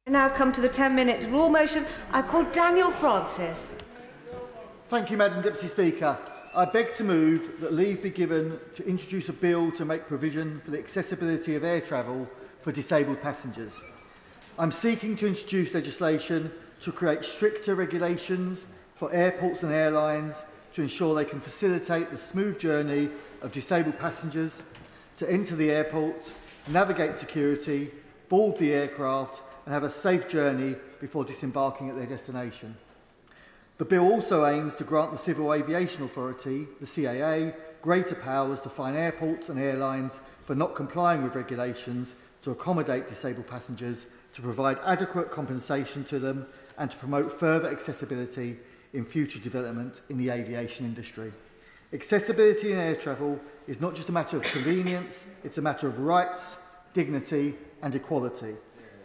I now come to the 10-minute rule motion. I call Daniel Francis. Thank you, Madam Deputy Speaker. I beg to move that leave be given to introduce a bill to make provision for the accessibility of air travel for disabled passengers. I'm seeking to introduce legislation to create stricter regulations for airports and airlines to ensure they can facilitate the smooth journey of disabled passengers to enter the airport, navigate security, board the aircraft and have a safe journey before disembarking at their destination. The bill also aims to grant the Civil Aviation Authority, the CAA, greater powers to fine airports and airlines for not complying with regulations to accommodate disabled passengers, to provide adequate compensation to them and to promote further accessibility in future development in the aviation industry. Accessibility in air travel is not just a matter of convenience, it's a matter of rights, dignity and equality.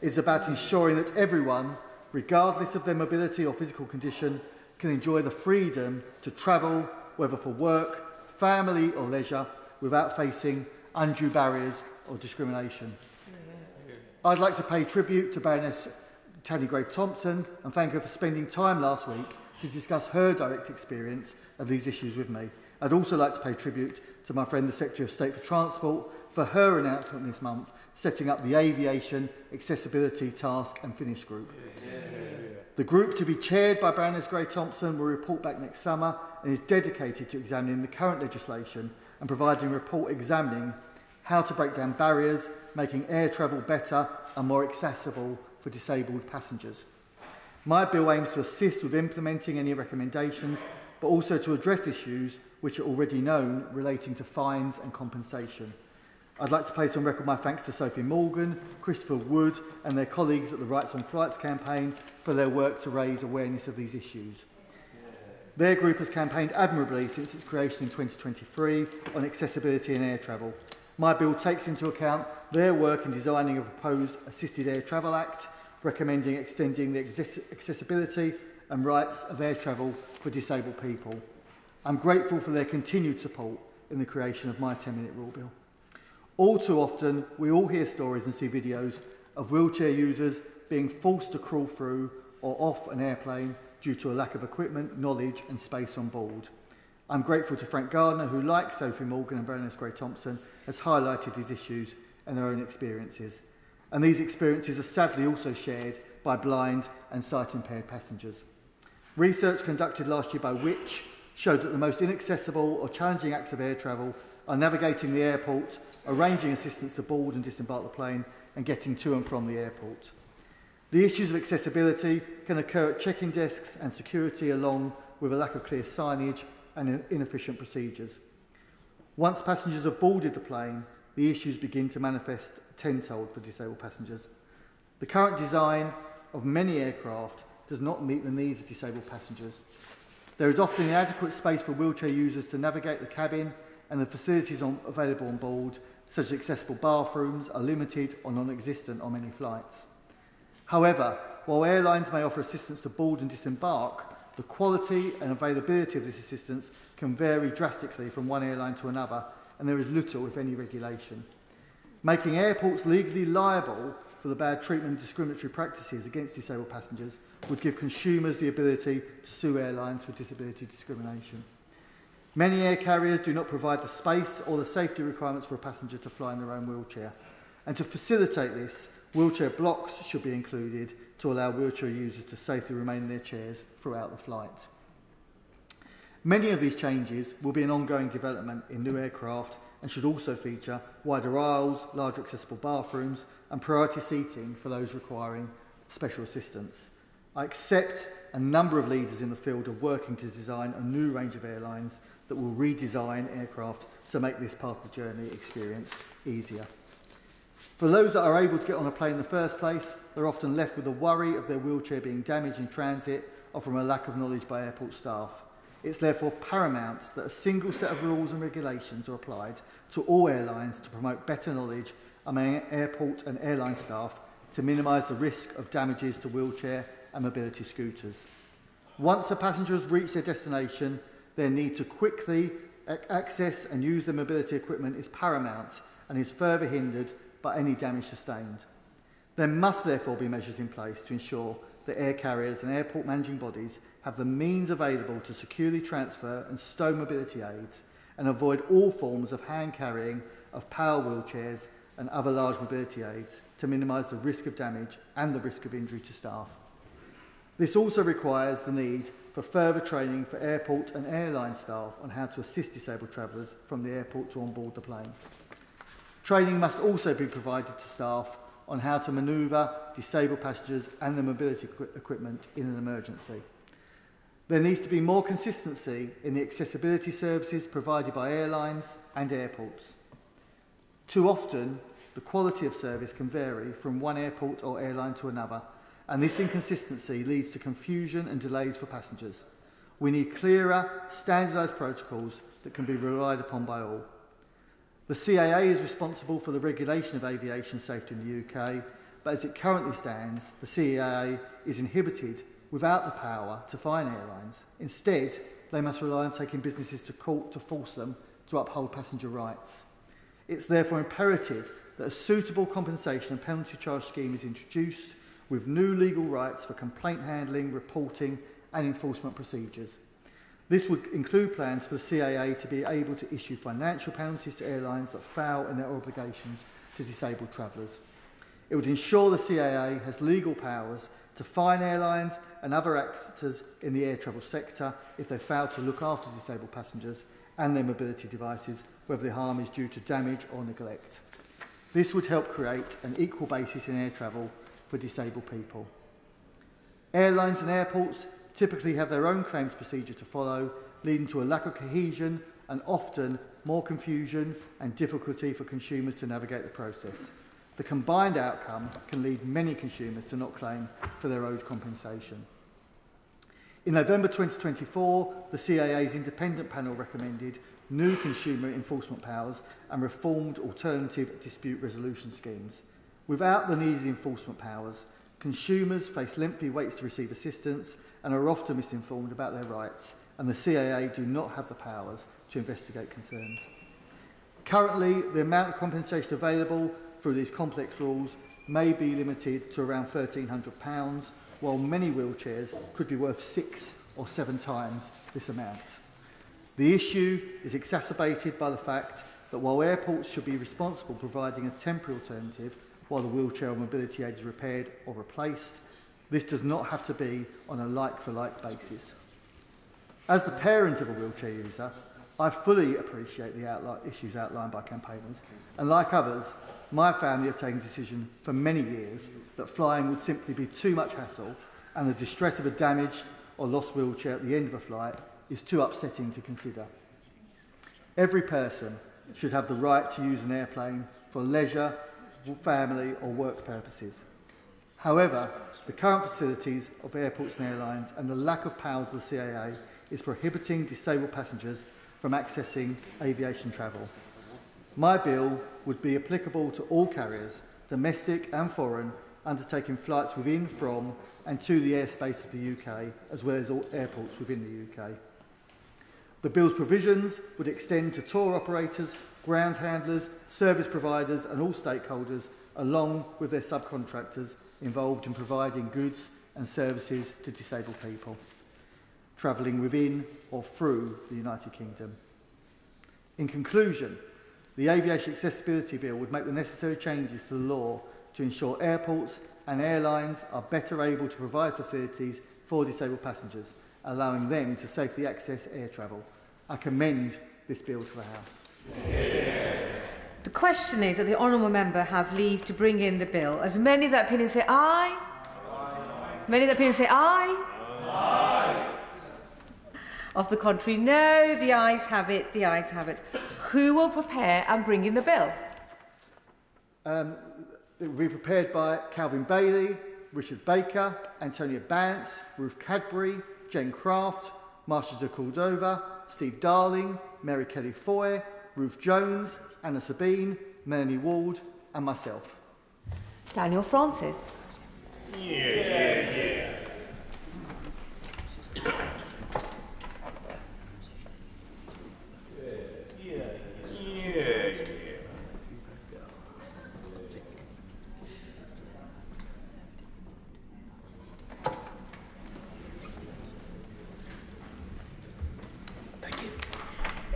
It's about ensuring that everyone, regardless of their mobility or physical condition, can enjoy the freedom to travel, whether for work, family or leisure, without facing undue barriers or discrimination. I'd like to pay tribute to Baroness Tanny Grave-Thompson and thank her for spending time last week to discuss her direct experience of these issues with me. I'd also like to pay tribute to my friend the Secretary of State for Transport for her announcement this month setting up the Aviation Accessibility Task and Finish Group. The group, to be chaired by Baroness Grave-Thompson, will report back next summer and is dedicated to examining the current legislation and providing a report examining how to break down barriers, making air travel better and more accessible for disabled passengers. My bill aims to assist with implementing any recommendations, but also to address issues which are already known relating to fines and compensation. I'd like to place on record my thanks to Sophie Morgan, Christopher Wood and their colleagues at the Rights on Flights campaign for their work to raise awareness of these issues. Their group has campaigned admirably since its creation in 2023 on accessibility in air travel. My bill takes into account their work in designing a proposed Assisted Air Travel Act, recommending extending the accessibility and rights of air travel for disabled people. I'm grateful for their continued support in the creation of my 10-minute rule bill. All too often, we all hear stories and see videos of wheelchair users being forced to crawl through or off an airplane due to a lack of equipment, knowledge and space on board. I'm grateful to Frank Gardner, who, like Sophie Morgan and Baroness Grave-Thompson, has highlighted these issues and their own experiences. And these experiences are sadly also shared by blind and sight-impaired passengers. Research conducted last year by Which showed that the most inaccessible or challenging acts of air travel are navigating the airport, arranging assistance to board and disembark the plane, and getting to and from the airport. The issues of accessibility can occur at check-in desks and security, along with a lack of clear signage and inefficient procedures. Once passengers have boarded the plane, the issues begin to manifest tenfold for disabled passengers. The current design of many aircraft does not meet the needs of disabled passengers. There is often inadequate space for wheelchair users to navigate the cabin, and the facilities available on board, such as accessible bathrooms, are limited or non-existent on many flights. However, while airlines may offer assistance to board and disembark, the quality and availability of this assistance can vary drastically from one airline to another, and there is little, if any, regulation. Making airports legally liable for the bad treatment and discriminatory practices against disabled passengers would give consumers the ability to sue airlines for disability discrimination. Many air carriers do not provide the space or the safety requirements for a passenger to fly in their own wheelchair. And to facilitate this, wheelchair blocks should be included to allow wheelchair users to safely remain in their chairs throughout the flight. Many of these changes will be an ongoing development in new aircraft and should also feature wider aisles, larger accessible bathrooms and priority seating for those requiring special assistance. I accept a number of leaders in the field are working to design a new range of airlines that will redesign aircraft to make this part of the journey experience easier. For those that are able to get on a plane in the first place, they're often left with the worry of their wheelchair being damaged in transit or from a lack of knowledge by airport staff. It's therefore paramount that a single set of rules and regulations are applied to all airlines to promote better knowledge among airport and airline staff to minimise the risk of damages to wheelchair and mobility scooters. Once a passenger has reached their destination, their need to quickly access and use their mobility equipment is paramount and is further hindered by any damage sustained. There must therefore be measures in place to ensure that air carriers and airport managing bodies have the means available to securely transfer and stow mobility aids and avoid all forms of hand carrying of power wheelchairs and other large mobility aids to minimise the risk of damage and the risk of injury to staff. This also requires the need for further training for airport and airline staff on how to assist disabled travellers from the airport to on board the plane. Training must also be provided to staff on how to manoeuvre disabled passengers and the mobility equipment in an emergency. There needs to be more consistency in the accessibility services provided by airlines and airports. Too often, the quality of service can vary from one airport or airline to another, and this inconsistency leads to confusion and delays for passengers. We need clearer, standardised protocols that can be relied upon by all. The CAA is responsible for the regulation of aviation safety in the UK, but as it currently stands, the CAA is inhibited without the power to fine airlines. Instead, they must rely on taking businesses to court to force them to uphold passenger rights. It's therefore imperative that a suitable compensation and penalty charge scheme is introduced with new legal rights for complaint handling, reporting and enforcement procedures. This would include plans for the CAA to be able to issue financial penalties to airlines that fail in their obligations to disabled travellers. It would ensure the CAA has legal powers to fine airlines and other actors in the air travel sector if they fail to look after disabled passengers and their mobility devices, whether the harm is due to damage or neglect. This would help create an equal basis in air travel for disabled people. Airlines and airports typically have their own claims procedure to follow, leading to a lack of cohesion and often more confusion and difficulty for consumers to navigate the process. The combined outcome can lead many consumers to not claim for their owed compensation. In November 2024, the CAA's independent panel recommended new consumer enforcement powers and reformed alternative dispute resolution schemes. Without the needed enforcement powers, consumers face lengthy waits to receive assistance and are often misinformed about their rights, and the CAA do not have the powers to investigate concerns. Currently, the amount of compensation available through these complex rules may be limited to around £1,300, while many wheelchairs could be worth 6 or 7 times this amount. The issue is exacerbated by the fact that while airports should be responsible for providing a temporary alternative while the wheelchair or mobility aid is repaired or replaced, this does not have to be on a like-for-like basis. As the parent of a wheelchair user, I fully appreciate the issues outlined by campaigners, and like others, my family have taken the decision for many years that flying would simply be too much hassle, and the distress of a damaged or lost wheelchair at the end of a flight is too upsetting to consider. Every person should have the right to use an airplane for leisure, family or work purposes. However, the current facilities of airports and airlines and the lack of powers of the CAA is prohibiting disabled passengers from accessing aviation travel. My bill would be applicable to all carriers, domestic and foreign, undertaking flights within, from and to the airspace of the UK, as well as all airports within the UK. The bill's provisions would extend to tour operators, ground handlers, service providers and all stakeholders, along with their subcontractors involved in providing goods and services to disabled people, travelling within or through the United Kingdom. In conclusion, the Aviation Accessibility Bill would make the necessary changes to the law to ensure airports and airlines are better able to provide facilities for disabled passengers, allowing them to safely access air travel. I commend this bill to the House. The question is that the honourable member have leave to bring in the bill. As many of that opinion say aye? Aye. Many of that opinion say aye? Aye. Of the contrary, no. The ayes have it. The ayes have it. Who will prepare and bring in the bill? It will be prepared by Calvin Bailey, Richard Baker, Antonia Bance, Ruth Cadbury, Jane Craft, Marsha de Cordova, Steve Darling, Mary Kelly Foy, Ruth Jones, Anna Sabine, Melanie Ward and myself. Daniel Francis.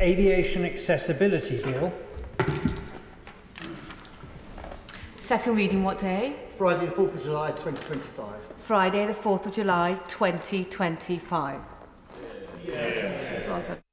Aviation Accessibility Bill. Second reading what day? Friday the 4th of July 2025. Friday the 4th of July 2025. Well done.